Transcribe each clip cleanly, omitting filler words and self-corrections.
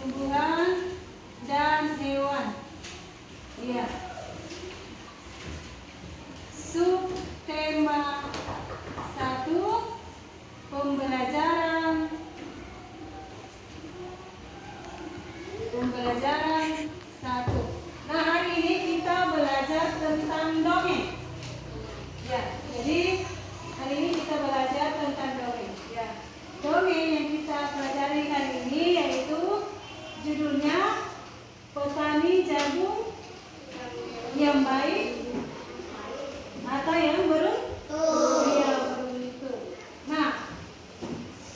tumbuhan dan hewan. Iya. Subtema 1, pembelajaran 1. Nah, hari ini kita belajar tentang dongeng. Ya, jadi hari ini kita belajar tentang dongeng. Ya, dongeng yang kita pelajari hari ini yaitu judulnya Petani Jagung yang Baik atau yang beruntung. Ya, beruntung. Nah,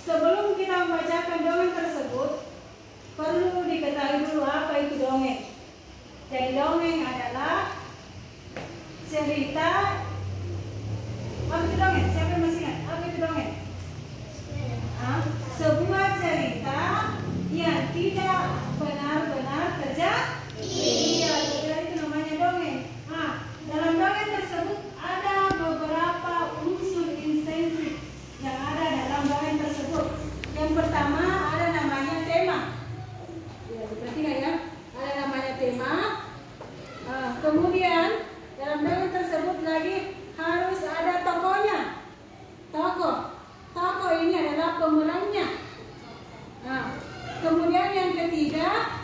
sebelum kita membacakan dongeng tersebut, perlu diketahui dulu apa itu dongeng. Jadi dongeng adalah cerita. Apa itu dongeng? Siapa yang masih ingat? Apa itu dongeng? Sebuah cerita yang tidak benar-benar terjadi. Iya, itu namanya dongeng. Nah, dalam dongeng tersebut ada beberapa unsur esensi yang ada dalam dongeng tersebut. Yang pertama ada namanya tema. Ya, berarti ya, ada namanya tema. Kemudian dalam dongeng tersebut lagi harus ada tokohnya. Tokoh ini adalah pemerannya. Nah, kemudian yang ketiga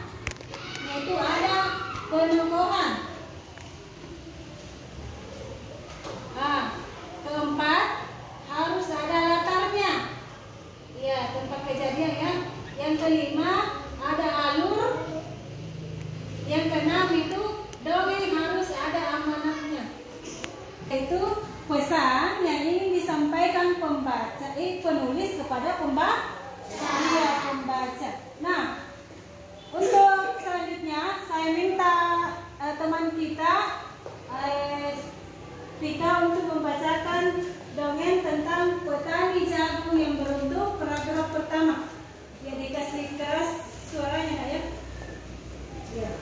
yaitu ada penokohan. Keempat harus ada latarnya. Ya, tempat kejadian ya. Yang kelima ada alur. Yang keenam itu dongeng harus ada amanatnya. Itu pesan yang ingin disampaikan penulis kepada pembaca. Nah, untuk selanjutnya saya minta teman kita Vika untuk membacakan dongeng tentang petani jagung yang beruntung, paragraf pertama. Ya, dikasih suaranya ya. Ya.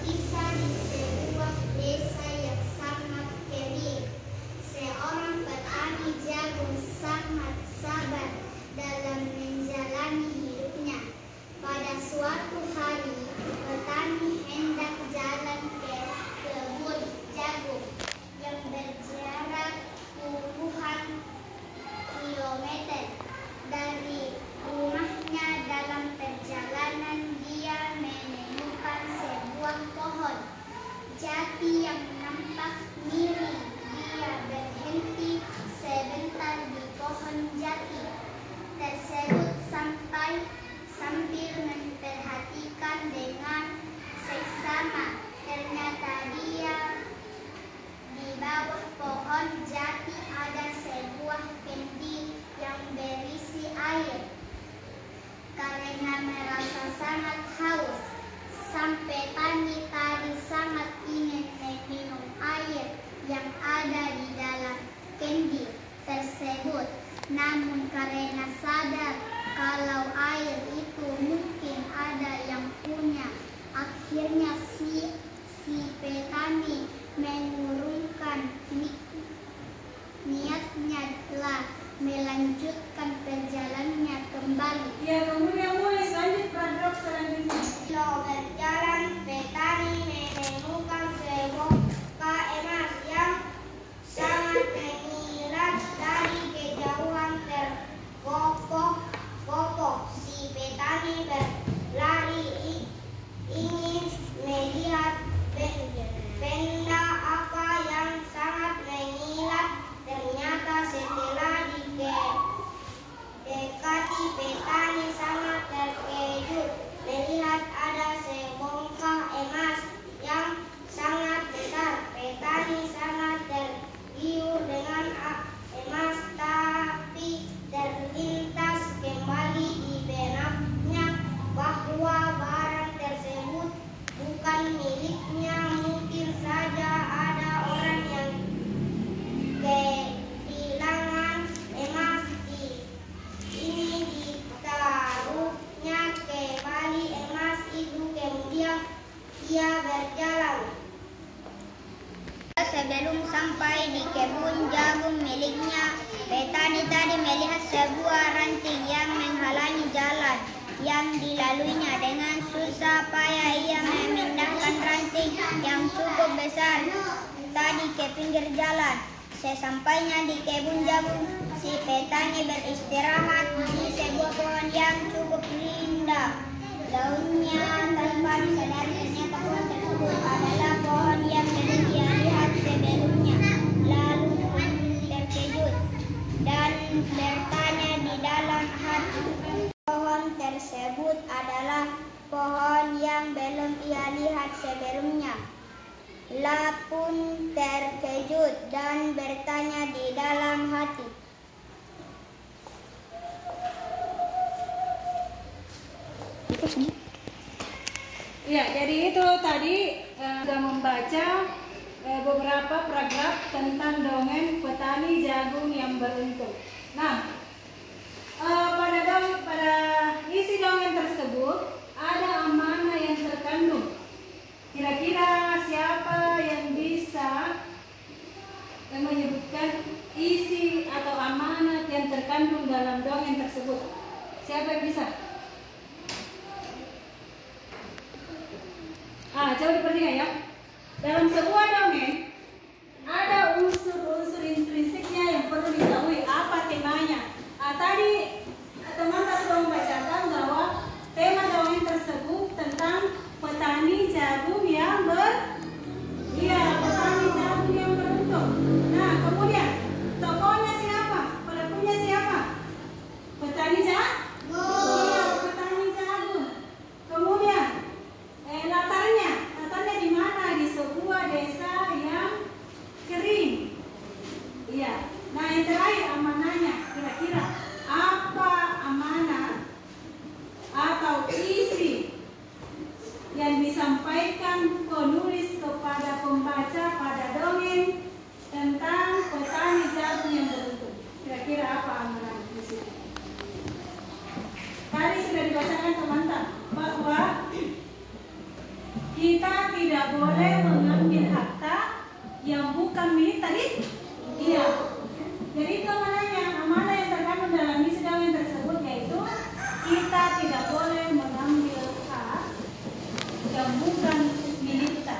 Kisah di sebuah desa yang sangat kering. Seorang petani jagung sangat sabar dalam menjalani hidupnya. Pada suatu hari, petani hendak jalan ke kebun jagung yang berjarak puluhan kilometer dari rumahnya. Dalam perjalanan dia menemukan sebuah pohon jati yang nampak miring. Dia berhenti sebentar di pohon jati tersebut sambil memperhatikan dengan seksama. Ternyata di bawah pohon jati ada sebuah kendi yang berisi air. Karena merasa sangat haus, sang petani tadi sangat ingin meminum air yang ada di dalam kendi tersebut. Namun karena sadar kalau air itu mungkin ada yang punya, akhirnya si petani mengurungkan niatnya telah melanjutkan perjalanannya kembali. Ya, kemudian mulai lanjut paragraf selanjutnya. Berjalan, petani menemukan sebuah emas yang sangat mengilat dari kejauhan tergopoh-gopoh. Si petani berlari ingin melihat benda apa yang sangat mengilat. Ternyata setelah dekati, petani sangat terkejut melihat ada sebongkah emas yang sangat besar. Petani sangat tergiur dengan emas, tapi terlintas kembali di benaknya bahwa barang tersebut bukan miliknya. Mungkin saja ada orang yang kehilangan emas ini. Ditaruhnya kembali emas itu, kemudian ia berjalan. Sebelum sampai di kebun jagung miliknya, petani tadi melihat sebuah ranting yang menghalangi jalan. yang dilaluinya. Dengan susah payah ia memindahkan ranting yang cukup besar tadi ke pinggir jalan. Sesampainya di kebun jagung, si petani beristirahat di sebuah pohon yang cukup indah. Daunnya tanpa disadari ternyata pohon tersebut adalah pohon yang belum ia lihat sebelumnya. Lalu pun terkejut dan bertanya di dalam hati, pohon tersebut adalah pohon yang belum ia lihat sebelumnya. La pun terkejut dan bertanya di dalam hati, Ya, jadi itu tadi sudah membaca beberapa paragraf tentang dongeng petani jagung yang beruntung. Nah, pada isi dongeng tersebut ada amanah yang terkandung. Kira-kira siapa yang bisa menyebutkan isi atau amanat yang terkandung dalam dongeng tersebut? Siapa yang bisa? Coba diperhatikan ya. Dalam sebuah dongeng ada unsur-unsur intrinsiknya yang perlu diketahui. Apa temanya? Tadi teman-teman sudah membacakan bahwa tema dongeng tersebut tentang petani jagung yang beruntung. Nah, kemudian tokohnya siapa? Pelakunya siapa? Petani jagung. Iya, petani jagung. Kemudian latarnya di mana? Di sebuah desa yang kering. Iya. Nah, yang terakhir amanahnya. Kira-kira apa amanah atau isi yang disampaikan penulis kepada pembaca pada dongeng tentang petani jagung yang beruntung? Kira-kira apa amanah di sini? Tadi sudah dibacakan teman-teman bahwa kita tidak boleh mengambil harta yang bukan milik tadi. Iya. Jadi itu amanah yang terkandung dalam isi dongeng tersebut, yaitu kita tidak boleh mengambil hak yang bukan milik kita.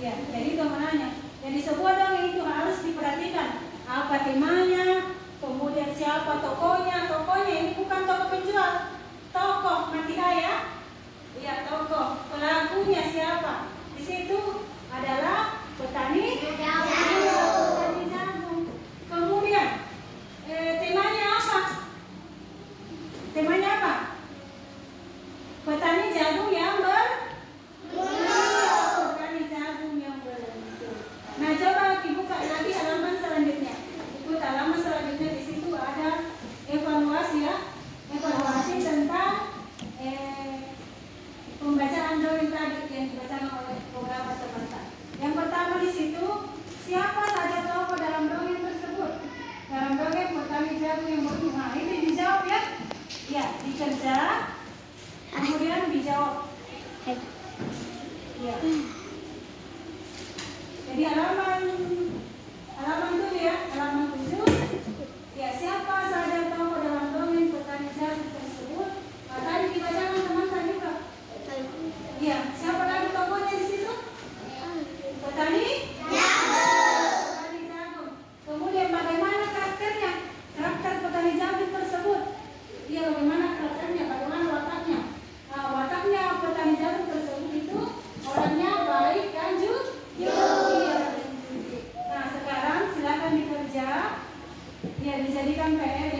Ya, jadi itu amanahnya. Jadi sebuah dongeng itu harus diperhatikan apa temanya, kemudian siapa tokohnya. Tokohnya ini bukan tokoh penjual, tokoh mati kaya. Ya, tokoh. Pelakunya siapa? Di situ adalah petani jagung. Kemudian temanya apa? Temanya apa? Petani jagung yang petani jagung yang beruntung. Nah, coba dibuka nanti halaman selanjutnya. Ikut halaman selanjutnya, di situ ada evaluasi ya. Evaluasi tentang pembacaan dongeng tadi yang dibacakan oleh beberapa teman-teman. Yang pertama di situ, siapa saja tokoh dalam dongeng tersebut? Dalam dongeng petani jagung yang beruntung. Nah, ini dijawab ya. Ya, dikerja. Kemudian dijawab. Ya. Jadi halaman 7 ya, halaman 7. Ya, siapa saja tokoh dalam dongeng petani jagung tersebut? Nah, tadi dibacakan teman-teman juga. Ya, siapa lagi tokohnya di situ? Petani jagung. Kemudian bagaimana karakternya? Karakter petani jagung tersebut. Iya, bagaimana karakternya? Bagaimana wataknya? Nah, wataknya petani jagung tersebut itu orangnya baik dan jujur. Nah, sekarang silakan dikerja. Ya, dijadikan PR